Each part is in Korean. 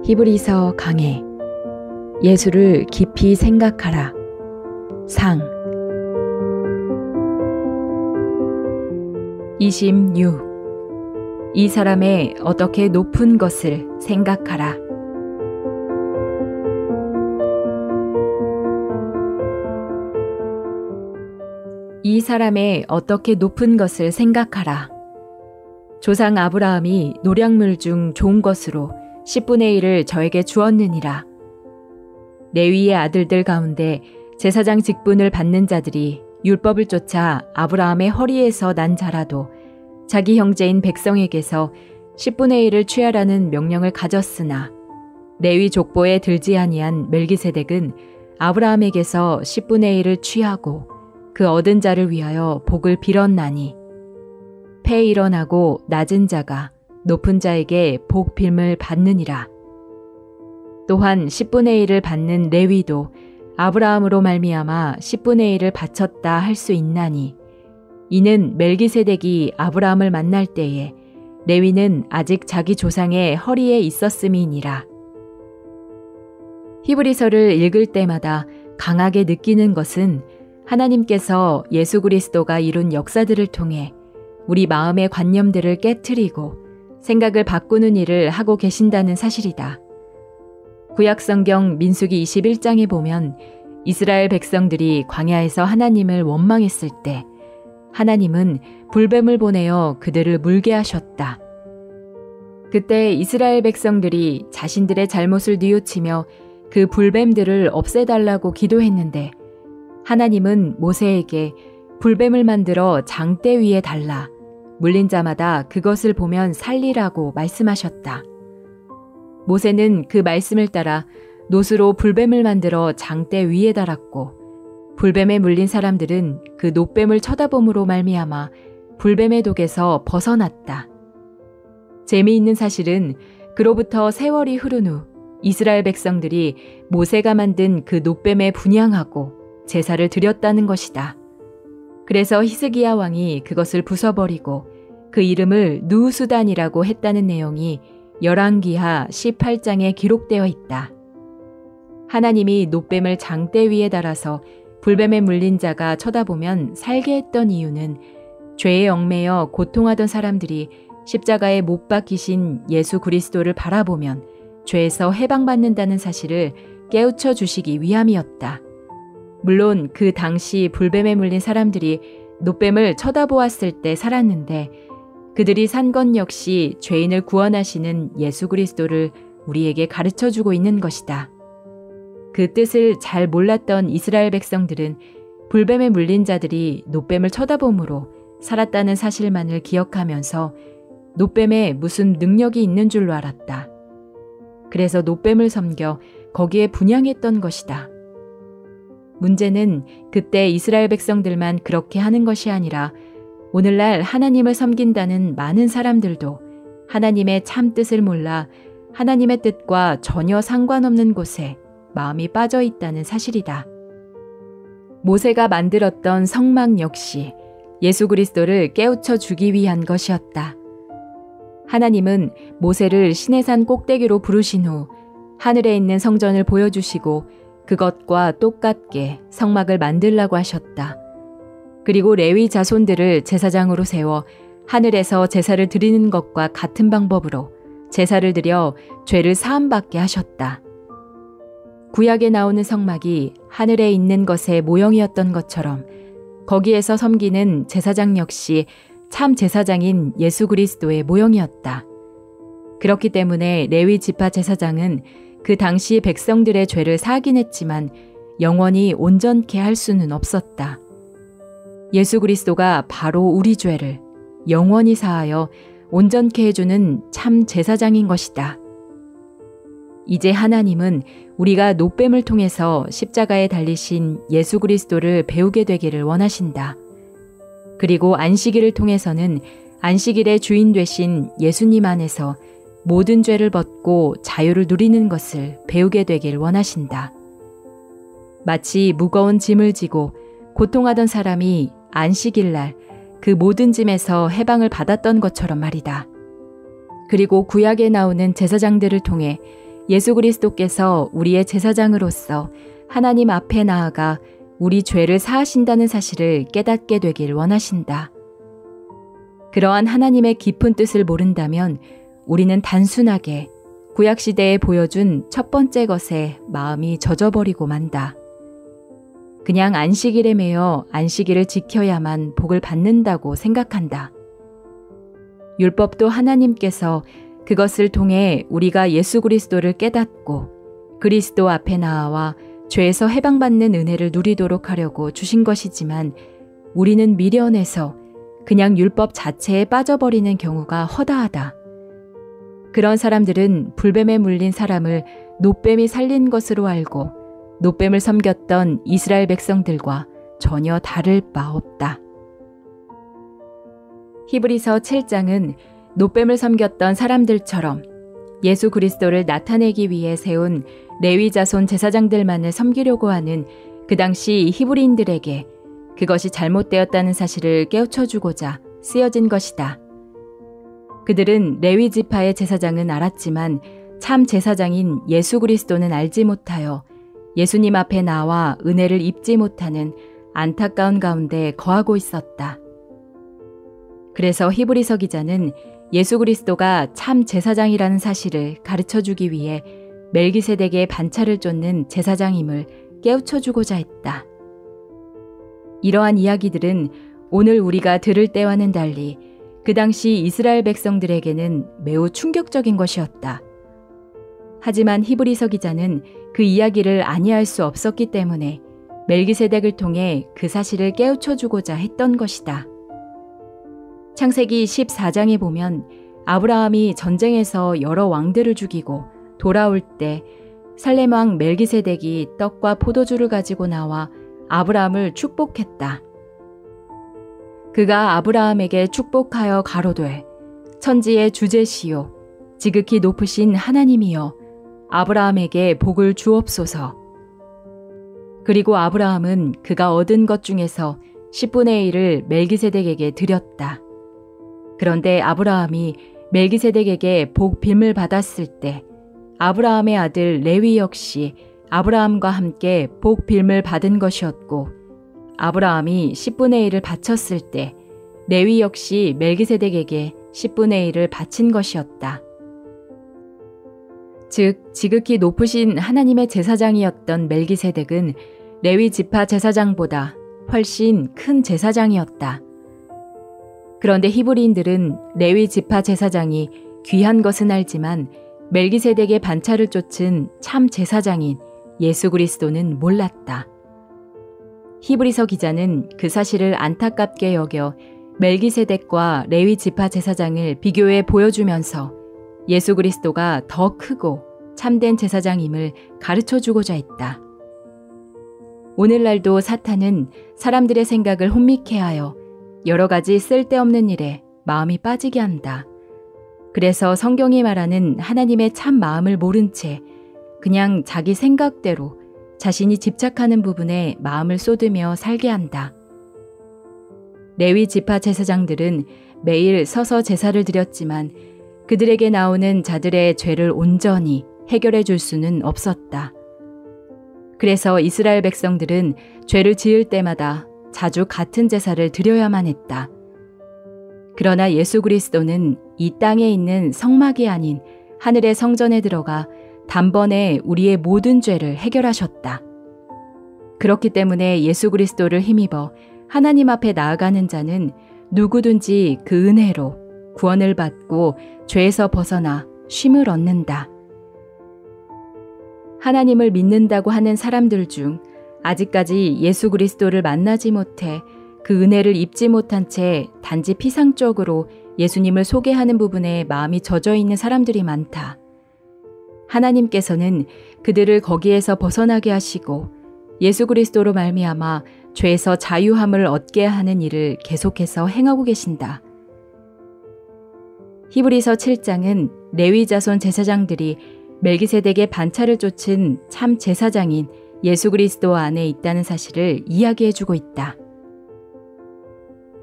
히브리서 강해. 예수를 깊이 생각하라. 상 26. 이 사람의 어떻게 높은 것을 생각하라. 이 사람의 어떻게 높은 것을 생각하라. 조상 아브라함이 노량물 중 좋은 것으로 10분의 1을 저에게 주었느니라. 레위의 아들들 가운데 제사장 직분을 받는 자들이 율법을 쫓아 아브라함의 허리에서 난 자라도 자기 형제인 백성에게서 10분의 1을 취하라는 명령을 가졌으나 레위 족보에 들지 아니한 멜기세덱은 아브라함에게서 10분의 1을 취하고 그 얻은 자를 위하여 복을 빌었나니 패 일어나고 낮은 자가 높은 자에게 복 빌을 받느니라. 또한 10분의 1을 받는 레위도 아브라함으로 말미암아 10분의 1을 바쳤다 할 수 있나니 이는 멜기세덱이 아브라함을 만날 때에 레위는 아직 자기 조상의 허리에 있었음이니라. 히브리서를 읽을 때마다 강하게 느끼는 것은 하나님께서 예수 그리스도가 이룬 역사들을 통해 우리 마음의 관념들을 깨트리고 생각을 바꾸는 일을 하고 계신다는 사실이다. 구약성경 민수기 21장에 보면 이스라엘 백성들이 광야에서 하나님을 원망했을 때 하나님은 불뱀을 보내어 그들을 물게 하셨다. 그때 이스라엘 백성들이 자신들의 잘못을 뉘우치며 그 불뱀들을 없애달라고 기도했는데 하나님은 모세에게 불뱀을 만들어 장대 위에 달라 물린 자마다 그것을 보면 살리라고 말씀하셨다. 모세는 그 말씀을 따라 놋으로 불뱀을 만들어 장대 위에 달았고 불뱀에 물린 사람들은 그 놋뱀을 쳐다봄으로 말미암아 불뱀의 독에서 벗어났다. 재미있는 사실은 그로부터 세월이 흐른 후 이스라엘 백성들이 모세가 만든 그 놋뱀에 분향하고 제사를 드렸다는 것이다. 그래서 히스기야 왕이 그것을 부숴버리고 그 이름을 누수단이라고 했다는 내용이 열왕기하 18장에 기록되어 있다. 하나님이 놋뱀을 장대 위에 달아서 불뱀에 물린 자가 쳐다보면 살게 했던 이유는 죄에 얽매여 고통하던 사람들이 십자가에 못 박히신 예수 그리스도를 바라보면 죄에서 해방받는다는 사실을 깨우쳐 주시기 위함이었다. 물론 그 당시 불뱀에 물린 사람들이 놋뱀을 쳐다보았을 때 살았는데 그들이 산 것 역시 죄인을 구원하시는 예수 그리스도를 우리에게 가르쳐주고 있는 것이다. 그 뜻을 잘 몰랐던 이스라엘 백성들은 불뱀에 물린 자들이 놋뱀을 쳐다봄으로 살았다는 사실만을 기억하면서 놋뱀에 무슨 능력이 있는 줄로 알았다. 그래서 놋뱀을 섬겨 거기에 분향했던 것이다. 문제는 그때 이스라엘 백성들만 그렇게 하는 것이 아니라 오늘날 하나님을 섬긴다는 많은 사람들도 하나님의 참 뜻을 몰라 하나님의 뜻과 전혀 상관없는 곳에 마음이 빠져 있다는 사실이다. 모세가 만들었던 성막 역시 예수 그리스도를 깨우쳐 주기 위한 것이었다. 하나님은 모세를 시내산 꼭대기로 부르신 후 하늘에 있는 성전을 보여주시고 그것과 똑같게 성막을 만들라고 하셨다. 그리고 레위 자손들을 제사장으로 세워 하늘에서 제사를 드리는 것과 같은 방법으로 제사를 드려 죄를 사함받게 하셨다. 구약에 나오는 성막이 하늘에 있는 것의 모형이었던 것처럼 거기에서 섬기는 제사장 역시 참 제사장인 예수 그리스도의 모형이었다. 그렇기 때문에 레위 지파 제사장은 그 당시 백성들의 죄를 사하긴 했지만 영원히 온전케 할 수는 없었다. 예수 그리스도가 바로 우리 죄를 영원히 사하여 온전케 해주는 참 제사장인 것이다. 이제 하나님은 우리가 놋뱀을 통해서 십자가에 달리신 예수 그리스도를 배우게 되기를 원하신다. 그리고 안식일을 통해서는 안식일의 주인 되신 예수님 안에서 모든 죄를 벗고 자유를 누리는 것을 배우게 되길 원하신다. 마치 무거운 짐을 지고 고통하던 사람이 안식일날 그 모든 짐에서 해방을 받았던 것처럼 말이다. 그리고 구약에 나오는 제사장들을 통해 예수 그리스도께서 우리의 제사장으로서 하나님 앞에 나아가 우리 죄를 사하신다는 사실을 깨닫게 되길 원하신다. 그러한 하나님의 깊은 뜻을 모른다면 우리는 단순하게 구약시대에 보여준 첫 번째 것에 마음이 젖어버리고 만다. 그냥 안식일에 매여 안식일을 지켜야만 복을 받는다고 생각한다. 율법도 하나님께서 그것을 통해 우리가 예수 그리스도를 깨닫고 그리스도 앞에 나아와 죄에서 해방받는 은혜를 누리도록 하려고 주신 것이지만 우리는 미련해서 그냥 율법 자체에 빠져버리는 경우가 허다하다. 그런 사람들은 불뱀에 물린 사람을 놋뱀이 살린 것으로 알고 놋뱀을 섬겼던 이스라엘 백성들과 전혀 다를 바 없다. 히브리서 7장은 놋뱀을 섬겼던 사람들처럼 예수 그리스도를 나타내기 위해 세운 레위 자손 제사장들만을 섬기려고 하는 그 당시 히브리인들에게 그것이 잘못되었다는 사실을 깨우쳐주고자 쓰여진 것이다. 그들은 레위 지파의 제사장은 알았지만 참 제사장인 예수 그리스도는 알지 못하여 예수님 앞에 나와 은혜를 입지 못하는 안타까운 가운데 거하고 있었다. 그래서 히브리서 기자는 예수 그리스도가 참 제사장이라는 사실을 가르쳐주기 위해 멜기세덱의 반차를 쫓는 제사장임을 깨우쳐주고자 했다. 이러한 이야기들은 오늘 우리가 들을 때와는 달리 그 당시 이스라엘 백성들에게는 매우 충격적인 것이었다. 하지만 히브리서 기자는 그 이야기를 아니할 수 없었기 때문에 멜기세덱을 통해 그 사실을 깨우쳐주고자 했던 것이다. 창세기 14장에 보면 아브라함이 전쟁에서 여러 왕들을 죽이고 돌아올 때 살렘 왕 멜기세덱이 떡과 포도주를 가지고 나와 아브라함을 축복했다. 그가 아브라함에게 축복하여 가로되 천지의 주제시요 지극히 높으신 하나님이여 아브라함에게 복을 주옵소서. 그리고 아브라함은 그가 얻은 것 중에서 10분의 1을 멜기세덱에게 드렸다. 그런데 아브라함이 멜기세덱에게 복 빔을 받았을 때 아브라함의 아들 레위 역시 아브라함과 함께 복 빔을 받은 것이었고 아브라함이 10분의 1을 바쳤을 때 레위 역시 멜기세덱에게 10분의 1을 바친 것이었다. 즉 지극히 높으신 하나님의 제사장이었던 멜기세덱은 레위 지파 제사장보다 훨씬 큰 제사장이었다. 그런데 히브리인들은 레위 지파 제사장이 귀한 것은 알지만 멜기세덱의 반차를 쫓은 참 제사장인 예수 그리스도는 몰랐다. 히브리서 기자는 그 사실을 안타깝게 여겨 멜기세덱과 레위 지파 제사장을 비교해 보여주면서 예수 그리스도가 더 크고 참된 제사장임을 가르쳐주고자 했다. 오늘날도 사탄은 사람들의 생각을 혼미케 하여 여러 가지 쓸데없는 일에 마음이 빠지게 한다. 그래서 성경이 말하는 하나님의 참 마음을 모른 채 그냥 자기 생각대로 자신이 집착하는 부분에 마음을 쏟으며 살게 한다. 레위 지파 제사장들은 매일 서서 제사를 드렸지만 그들에게 나오는 자들의 죄를 온전히 해결해 줄 수는 없었다. 그래서 이스라엘 백성들은 죄를 지을 때마다 자주 같은 제사를 드려야만 했다. 그러나 예수 그리스도는 이 땅에 있는 성막이 아닌 하늘의 성전에 들어가 단번에 우리의 모든 죄를 해결하셨다. 그렇기 때문에 예수 그리스도를 힘입어 하나님 앞에 나아가는 자는 누구든지 그 은혜로 구원을 받고 죄에서 벗어나 쉼을 얻는다. 하나님을 믿는다고 하는 사람들 중 아직까지 예수 그리스도를 만나지 못해 그 은혜를 입지 못한 채 단지 피상적으로 예수님을 소개하는 부분에 마음이 젖어 있는 사람들이 많다. 하나님께서는 그들을 거기에서 벗어나게 하시고 예수 그리스도로 말미암아 죄에서 자유함을 얻게 하는 일을 계속해서 행하고 계신다. 히브리서 7장은 레위 자손 제사장들이 멜기세덱의 반차를 쫓은 참 제사장인 예수 그리스도 안에 있다는 사실을 이야기해주고 있다.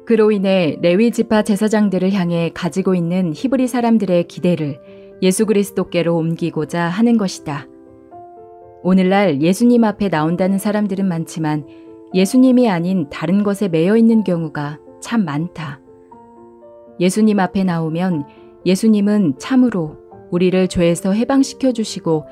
그로 인해 레위 지파 제사장들을 향해 가지고 있는 히브리 사람들의 기대를 예수 그리스도께로 옮기고자 하는 것이다. 오늘날 예수님 앞에 나온다는 사람들은 많지만 예수님이 아닌 다른 것에 매여 있는 경우가 참 많다. 예수님 앞에 나오면 예수님은 참으로 우리를 죄에서 해방시켜 주시고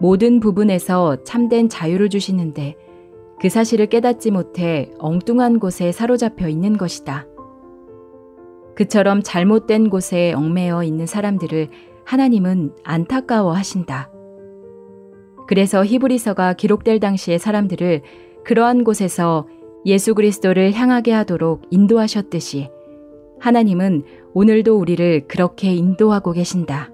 모든 부분에서 참된 자유를 주시는데 그 사실을 깨닫지 못해 엉뚱한 곳에 사로잡혀 있는 것이다. 그처럼 잘못된 곳에 얽매여 있는 사람들을 하나님은 안타까워 하신다. 그래서 히브리서가 기록될 당시의 사람들을 그러한 곳에서 예수 그리스도를 향하게 하도록 인도하셨듯이 하나님은 오늘도 우리를 그렇게 인도하고 계신다.